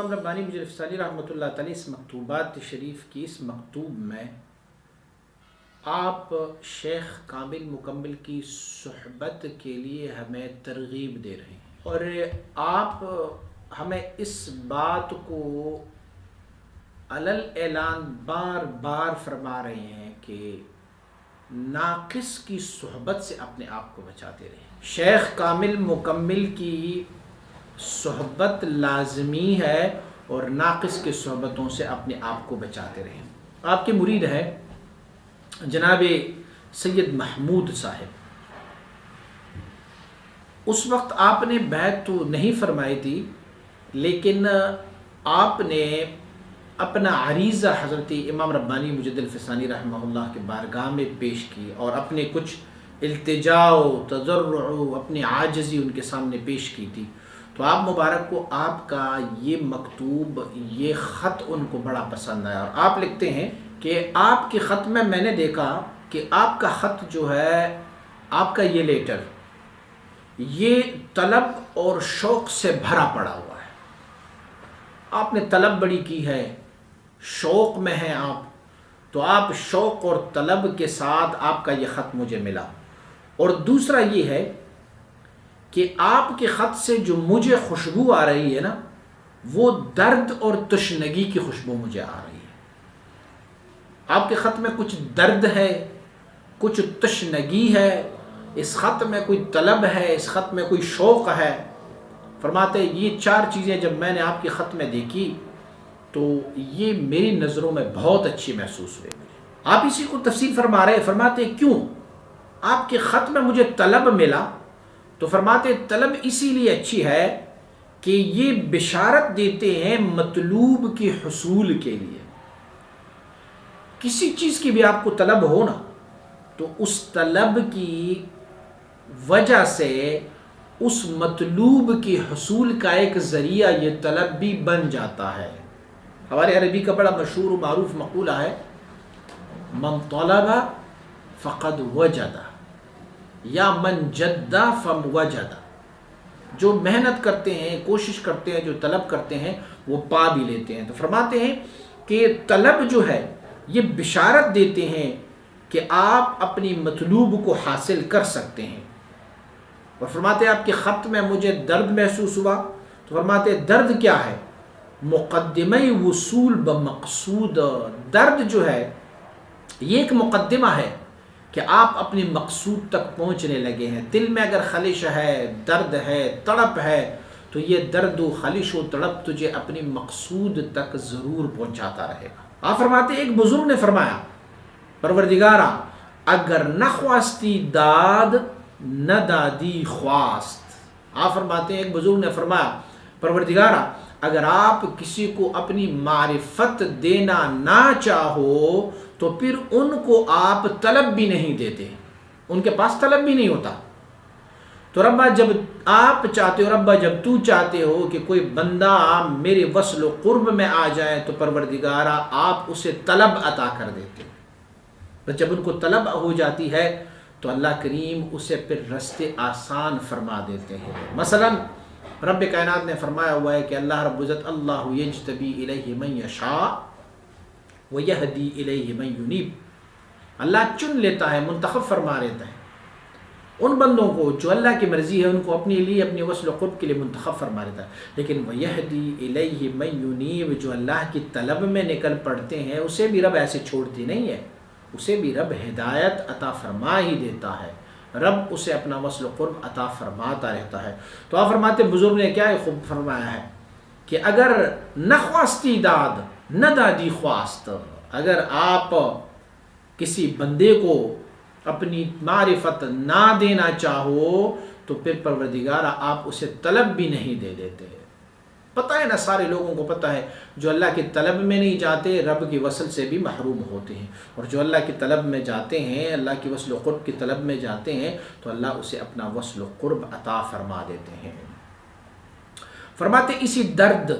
امام ربانی مجد الفسانی رحمۃ اللہ تعالی اس مکتوبات شریف کی اس مکتوب میں آپ شیخ کامل مکمل کی صحبت کے لیے ہمیں ترغیب دے رہے ہیں، اور آپ ہمیں اس بات کو علل اعلان بار بار فرما رہے ہیں کہ ناقص کی صحبت سے اپنے آپ کو بچاتے رہیں۔ شیخ کامل مکمل کی صحبت لازمی ہے اور ناقص کی صحبتوں سے اپنے آپ کو بچاتے رہیں۔ آپ کے مرید ہے جناب سید محمود صاحب۔ اس وقت آپ نے بیعت تو نہیں فرمائی تھی، لیکن آپ نے اپنا عریضہ حضرت امام ربانی مجد الفسانی رحمہ اللہ کے بارگاہ میں پیش کی اور اپنے کچھ التجاء و تضرع و اپنی عاجزی ان کے سامنے پیش کی تھی۔ تو آپ مبارک کو آپ کا یہ مکتوب، یہ خط ان کو بڑا پسند آیا، اور آپ لکھتے ہیں کہ آپ کے خط میں نے دیکھا کہ آپ کا خط جو ہے، آپ کا یہ لیٹر، یہ طلب اور شوق سے بھرا پڑا ہوا ہے۔ آپ نے طلب بڑی کی ہے، شوق میں ہیں آپ، تو آپ شوق اور طلب کے ساتھ آپ کا یہ خط مجھے ملا۔ اور دوسرا یہ ہے کہ آپ کے خط سے جو مجھے خوشبو آ رہی ہے نا، وہ درد اور تشنگی کی خوشبو مجھے آ رہی ہے۔ آپ کے خط میں کچھ درد ہے، کچھ تشنگی ہے، اس خط میں کوئی طلب ہے، اس خط میں کوئی شوق ہے۔ فرماتے یہ چار چیزیں جب میں نے آپ کے خط میں دیکھی تو یہ میری نظروں میں بہت اچھی محسوس ہوئے۔ آپ اسی کو تفصیل فرما رہے، فرماتے کیوں آپ کے خط میں مجھے طلب ملا؟ تو فرماتے طلب اسی لیے اچھی ہے کہ یہ بشارت دیتے ہیں مطلوب کے حصول کے لیے۔ کسی چیز کی بھی آپ کو طلب ہو نا، تو اس طلب کی وجہ سے اس مطلوب کے حصول کا ایک ذریعہ یہ طلب بھی بن جاتا ہے۔ ہمارے عربی کا بڑا مشہور و معروف مقولہ ہے، من طلب فقد وجد یا من جد فوجد۔ جو محنت کرتے ہیں، کوشش کرتے ہیں، جو طلب کرتے ہیں، وہ پا بھی لیتے ہیں۔ تو فرماتے ہیں کہ طلب جو ہے یہ بشارت دیتے ہیں کہ آپ اپنی مطلوب کو حاصل کر سکتے ہیں۔ اور فرماتے ہیں آپ کے خط میں مجھے درد محسوس ہوا، تو فرماتے ہیں درد کیا ہے؟ مقدمہ وصول بمقصود۔ درد جو ہے یہ ایک مقدمہ ہے کہ آپ اپنی مقصود تک پہنچنے لگے ہیں۔ دل میں اگر خلش ہے، درد ہے، تڑپ ہے، تو یہ درد و خلش و تڑپ تجھے اپنی مقصود تک ضرور پہنچاتا رہے گا۔ آپ فرماتے ایک بزرگ نے فرمایا، پروردگارا اگر نہ خواستی داد نہ دادی خواست۔ آپ فرماتے ہیں ایک بزرگ نے فرمایا، پروردگارا اگر آپ کسی کو اپنی معرفت دینا نہ چاہو تو پھر ان کو آپ طلب بھی نہیں دیتے، ان کے پاس طلب بھی نہیں ہوتا۔ تو ربا جب آپ چاہتے ہو، ربا جب تو چاہتے ہو کہ کوئی بندہ میرے وصل و قرب میں آ جائے، تو پروردگارا آپ اسے طلب عطا کر دیتے۔ پر جب ان کو طلب ہو جاتی ہے تو اللہ کریم اسے پھر رستے آسان فرما دیتے ہیں۔ مثلا رب کائنات نے فرمایا ہوا ہے کہ اللہ رب العزت اللہ یجتبی الیہ من یشاء ویہدی الیہ من ینیب۔ اللہ چن لیتا ہے، منتخب فرما لیتا ہے ان بندوں کو جو اللہ کی مرضی ہے، ان کو اپنے لیے، اپنے وصل و قرب کے لیے منتخب فرما لیتا ہے۔ لیکن ویہدی الیہ من ینیب، جو اللہ کی طلب میں نکل پڑتے ہیں، اسے بھی رب ایسے چھوڑتی نہیں ہے، اسے بھی رب ہدایت عطا فرما ہی دیتا ہے، رب اسے اپنا وصل و قرب عطا فرماتا رہتا ہے۔ تو آپ فرماتے بزرگ نے کیا خوب فرمایا ہے کہ اگر نہ خواستی داد نہ دادی خواست، اگر آپ کسی بندے کو اپنی معرفت نہ دینا چاہو تو پھر پروردگارہ آپ اسے طلب بھی نہیں دے دیتے۔ پتہ ہے نا، سارے لوگوں کو پتہ ہے جو اللہ کی طلب میں نہیں جاتے رب کی وصل سے بھی محروم ہوتے ہیں، اور جو اللہ کی طلب میں جاتے ہیں، اللہ کی وصل و قرب کی طلب میں جاتے ہیں، تو اللہ اسے اپنا وصل و قرب عطا فرما دیتے ہیں۔ فرماتے اسی درد،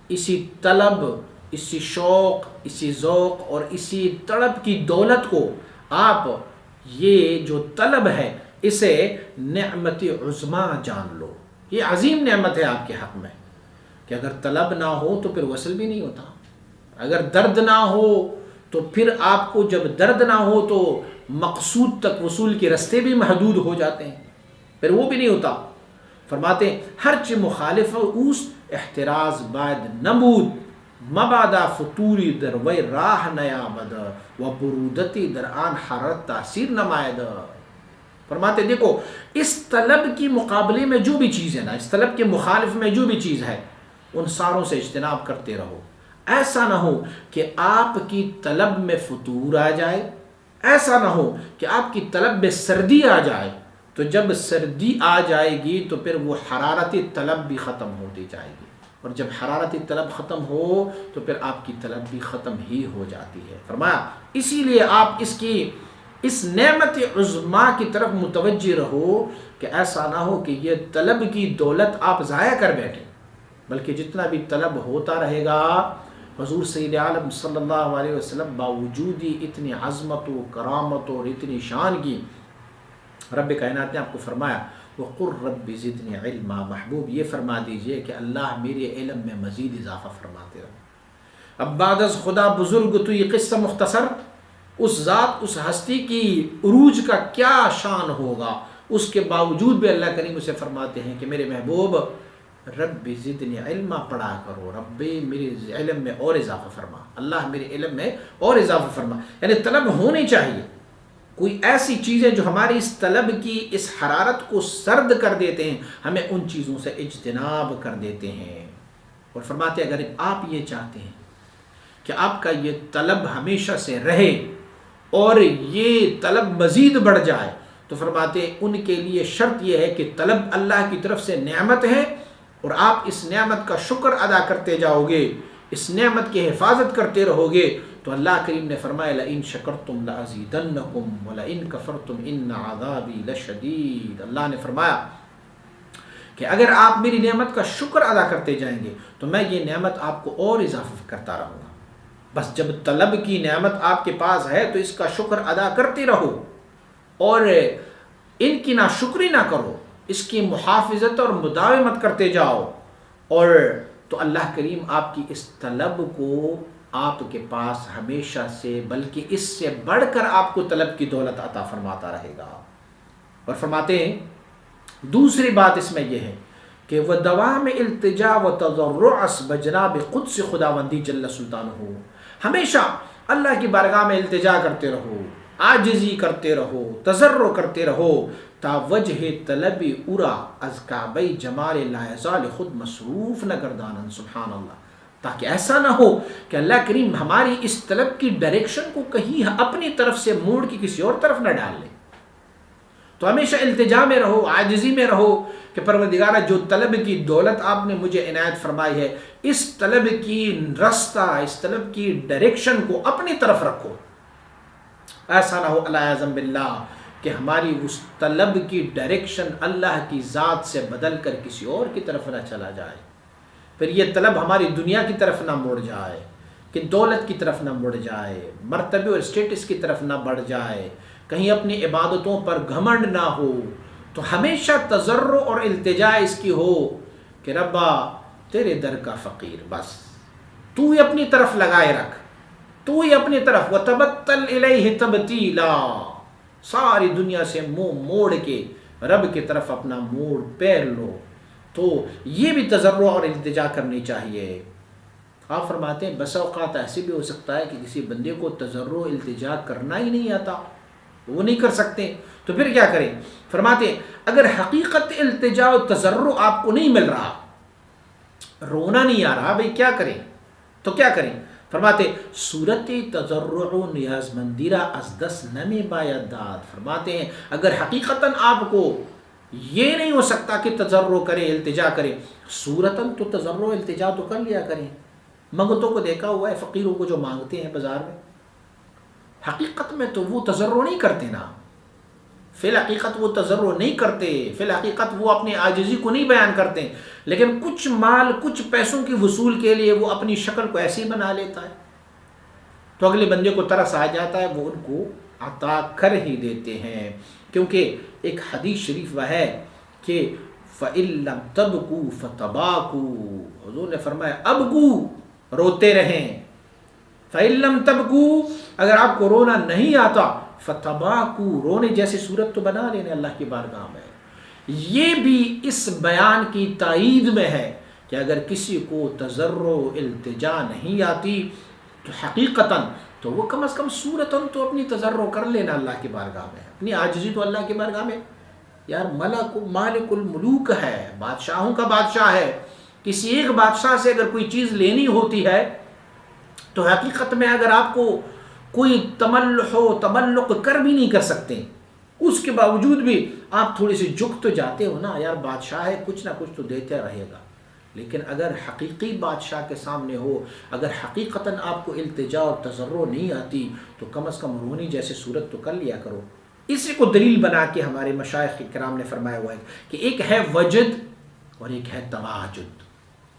اسی طلب، اسی شوق، اسی ذوق اور اسی تڑپ کی دولت کو آپ، یہ جو طلب ہے، اسے نعمت عظمیٰ جان لو۔ یہ عظیم نعمت ہے آپ کے حق میں۔ کہ اگر طلب نہ ہو تو پھر وصل بھی نہیں ہوتا، اگر درد نہ ہو تو پھر آپ کو جب درد نہ ہو تو مقصود تک وصول کے رستے بھی محدود ہو جاتے ہیں، پھر وہ بھی نہیں ہوتا۔ فرماتے ہیں ہرچ مخالف اوس احتراز باید نبود، مبادا فطوری در وی راہ نیامد و برودتی در آن حرارت تاثیر نمائد۔ فرماتے دیکھو اس طلب کی مقابلے میں جو بھی چیز ہے نا، اس طلب کے مخالف میں جو بھی چیز ہے، ان ساروں سے اجتناب کرتے رہو۔ ایسا نہ ہو کہ آپ کی طلب میں فطور آ جائے، ایسا نہ ہو کہ آپ کی طلب میں سردی آ جائے، تو جب سردی آ جائے گی تو پھر وہ حرارتی طلب بھی ختم ہوتی جائے گی، اور جب حرارتی طلب ختم ہو تو پھر آپ کی طلب بھی ختم ہی ہو جاتی ہے۔ فرمایا اسی لیے آپ اس نعمت عظما کی طرف متوجہ رہو کہ ایسا نہ ہو کہ یہ طلب کی دولت آپ ضائع کر بیٹھیں، بلکہ جتنا بھی طلب ہوتا رہے گا، حضور سید عالم صلی اللہ علیہ وسلم باوجود ہی اتنی عظمت و کرامت اور اتنی شان کی، رب کائنات نے آپ کو فرمایا وَقُلْ رَبِّ زِدْنِي عِلْمًا، محبوب یہ فرما دیجئے کہ اللہ میرے علم میں مزید اضافہ فرماتے رہو۔ اب بعد از خدا بزرگ تو یہ قصہ مختصر، اس ذات اس ہستی کی عروج کا کیا شان ہوگا، اس کے باوجود بھی اللہ کریم اسے فرماتے ہیں کہ میرے محبوب رب زدنی علما پڑھا کرو، رب میرے علم میں اور اضافہ فرما، اللہ میرے علم میں اور اضافہ فرما۔ یعنی طلب ہونی چاہیے، کوئی ایسی چیزیں جو ہماری اس طلب کی اس حرارت کو سرد کر دیتے ہیں، ہمیں ان چیزوں سے اجتناب کر دیتے ہیں۔ اور فرماتے ہیں اگر آپ یہ چاہتے ہیں کہ آپ کا یہ طلب ہمیشہ سے رہے اور یہ طلب مزید بڑھ جائے، تو فرماتے ہیں ان کے لیے شرط یہ ہے کہ طلب اللہ کی طرف سے نعمت ہے، اور آپ اس نعمت کا شکر ادا کرتے جاؤ گے، اس نعمت کی حفاظت کرتے رہو گے، تو اللہ کریم نے فرمایا لئن شکرتم لازیدنکم ولئن کفرتم ان عذابی لشدید۔ اللہ نے فرمایا کہ اگر آپ میری نعمت کا شکر ادا کرتے جائیں گے تو میں یہ نعمت آپ کو اور اضافہ کرتا رہوں گا۔ بس جب طلب کی نعمت آپ کے پاس ہے تو اس کا شکر ادا کرتے رہو، اور ان کی ناشکری نہ کرو، اس کی محافظت اور مداومت کرتے جاؤ، اور تو اللہ کریم آپ کی اس طلب کو آپ کے پاس ہمیشہ سے بلکہ اس سے بڑھ کر آپ کو طلب کی دولت عطا فرماتا رہے گا۔ اور فرماتے ہیں دوسری بات اس میں یہ ہے کہ وہ دوام التجا و تضرع بجناب قدس خداوندی جل سلطانہ، ہمیشہ اللہ کی بارگاہ میں التجا کرتے رہو، عاجزی کرتے رہو، تضرع کرتے رہو، تا وجہ طلبی ارا از کعبہ جمال لا یزال خود مصروف نہ گردانن۔ سبحان اللہ، تاکہ ایسا نہ ہو کہ اللہ کریم ہماری اس طلب کی ڈائریکشن کو کہیں اپنی طرف سے موڑ کے کسی اور طرف نہ ڈال لے۔ تو ہمیشہ التجا میں رہو، عاجزی میں رہو کہ پروردگارہ جو طلب کی دولت آپ نے مجھے عنایت فرمائی ہے، اس طلب کی رستہ، اس طلب کی ڈائریکشن کو اپنی طرف رکھو۔ ایسا نہ ہو اللہ اعظم باللہ کہ ہماری اس طلب کی ڈائریکشن اللہ کی ذات سے بدل کر کسی اور کی طرف نہ چلا جائے، پھر یہ طلب ہماری دنیا کی طرف نہ مڑ جائے، کہ دولت کی طرف نہ مڑ جائے، مرتبے اور اسٹیٹس کی طرف نہ بڑھ جائے، کہیں اپنی عبادتوں پر گھمنڈ نہ ہو۔ تو ہمیشہ تضرع اور التجا اس کی ہو کہ ربا تیرے در کا فقیر، بس تو ہی اپنی طرف لگائے رکھ، تو ہی اپنی طرف، وَتَبَتَّلْ إِلَيْهِ تَبْتِيلًا، ساری دنیا سے منہ موڑ کے رب کی طرف اپنا موڑ پیر لو۔ تو یہ بھی تضرع اور التجا کرنی چاہیے۔ آپ فرماتے ہیں بس اوقات ایسے بھی ہو سکتا ہے کہ کسی بندے کو تضرع و التجا کرنا ہی نہیں آتا، وہ نہیں کر سکتے، تو پھر کیا کریں؟ فرماتے ہیں اگر حقیقت التجا و تضرع آپ کو نہیں مل رہا، رونا نہیں آ رہا، بھئی کیا کریں؟ تو کیا کریں؟ فرماتے صورت تضرع و نیاز مندی را از دست نمی باید داد۔ فرماتے ہیں اگر حقیقتاً آپ کو یہ نہیں ہو سکتا کہ تضرع کرے، التجا کرے، صورتاً تو تضرع و التجا تو کر لیا کریں۔ منگتوں کو دیکھا ہوا ہے، فقیروں کو جو مانگتے ہیں بازار میں، حقیقت میں تو وہ تضرع نہیں کرتے نا، فی الحقیقت وہ تضرع نہیں کرتے، فی الحقیقت وہ اپنی عاجزی کو نہیں بیان کرتے، لیکن کچھ مال، کچھ پیسوں کی وصول کے لیے وہ اپنی شکل کو ایسی بنا لیتا ہے، تو اگلے بندے کو ترس آ جاتا ہے، وہ ان کو عطا کر ہی دیتے ہیں۔ کیونکہ ایک حدیث شریف وہ ہے کہ فَإِن لَّمْ تَبْكُوا فَتَبَاكُوا، حضور نے فرمایا ابکو، روتے رہیں، فَإِن لَّمْ تَبْكُوا، اگر آپ کو رونا نہیں آتا، فَتَبَاكُوا، رونے جیسی صورت تو بنا لینے اللہ کی بارگاہ میں۔ یہ بھی اس بیان کی تائید میں ہے کہ اگر کسی کو تضرع التجا نہیں آتی تو حقیقتاً تو وہ کم از کم صورتاً تو اپنی تضرع کر لینا اللہ کی بارگاہ میں، اپنی عاجزی تو اللہ کی بارگاہ میں۔ یار مالک الملوک ہے، بادشاہوں کا بادشاہ ہے، کسی ایک بادشاہ سے اگر کوئی چیز لینی ہوتی ہے تو حقیقت میں اگر آپ کو کوئی تملح و تملق کر بھی نہیں کر سکتے، اس کے باوجود بھی آپ تھوڑی سی جھک تو جاتے ہو نا، یار بادشاہ ہے کچھ نہ کچھ تو دیتے رہے گا۔ لیکن اگر حقیقی بادشاہ کے سامنے ہو، اگر حقیقتاً آپ کو التجا اور تضرع نہیں آتی تو کم از کم رونی جیسے صورت تو کر لیا کرو۔ اسی کو دلیل بنا کے ہمارے مشائخ کرام نے فرمایا ہوا ہے کہ ایک ہے وجد اور ایک ہے تواجد۔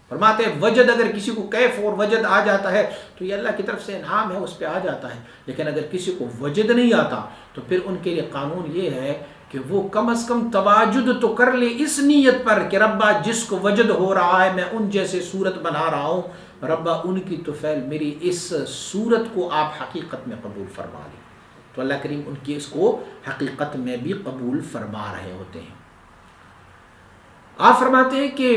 فرماتے ہیں وجد، اگر کسی کو کیف اور وجد آ جاتا ہے تو یہ اللہ کی طرف سے انعام ہے، اس پہ آ جاتا ہے۔ لیکن اگر کسی کو وجد نہیں آتا تو پھر ان کے لیے قانون یہ ہے کہ وہ کم از کم تواجد تو کر لے اس نیت پر کہ ربا جس کو وجد ہو رہا ہے میں ان جیسے صورت بنا رہا ہوں، ربا ان کی طفیل میری اس صورت کو آپ حقیقت میں قبول فرما لیں۔ تو اللہ کریم ان کی اس کو حقیقت میں بھی قبول فرما رہے ہوتے ہیں۔ آپ فرماتے ہیں کہ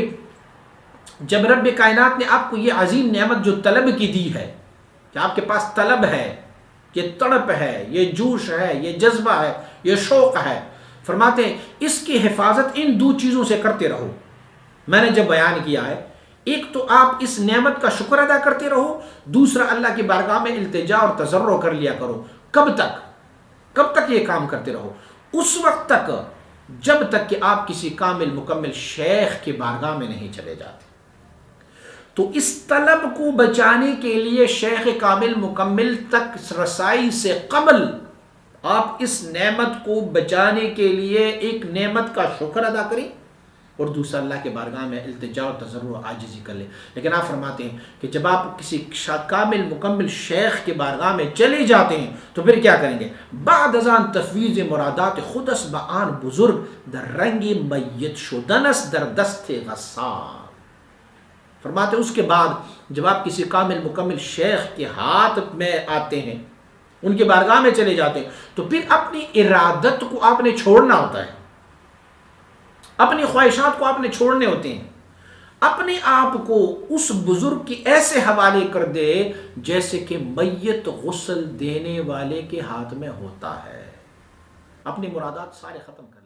جب رب کائنات نے آپ کو یہ عظیم نعمت جو طلب کی دی ہے، کہ آپ کے پاس طلب ہے، یہ تڑپ ہے، یہ جوش ہے، یہ جذبہ ہے، یہ شوق ہے، فرماتے ہیں اس کی حفاظت ان دو چیزوں سے کرتے رہو۔ میں نے جب بیان کیا ہے، ایک تو آپ اس نعمت کا شکر ادا کرتے رہو، دوسرا اللہ کی بارگاہ میں التجا اور تضرع کر لیا کرو۔ کب تک یہ کام کرتے رہو؟ اس وقت تک جب تک کہ آپ کسی کامل مکمل شیخ کی بارگاہ میں نہیں چلے جاتے۔ تو اس طلب کو بچانے کے لیے شیخ کامل مکمل تک رسائی سے قبل آپ اس نعمت کو بچانے کے لیے ایک نعمت کا شکر ادا کریں اور دوسرا اللہ کے بارگاہ میں التجا اور تضرع عاجزی کر لیں۔ لیکن آپ فرماتے ہیں کہ جب آپ کسی کامل مکمل شیخ کے بارگاہ میں چلے جاتے ہیں تو پھر کیا کریں گے؟ بعد از آن تفویض مرادات خودس بآن بزرگ در رنگ میت شدنس در دست غصار۔ فرماتے ہیں اس کے بعد جب آپ کسی کامل مکمل شیخ کے ہاتھ میں آتے ہیں، ان کے بارگاہ میں چلے جاتے ہیں، تو پھر اپنی ارادت کو آپ نے چھوڑنا ہوتا ہے، اپنی خواہشات کو آپ نے چھوڑنے ہوتے ہیں، اپنے آپ کو اس بزرگ کی ایسے حوالے کر دے جیسے کہ میت غسل دینے والے کے ہاتھ میں ہوتا ہے، اپنی مرادات سارے ختم کر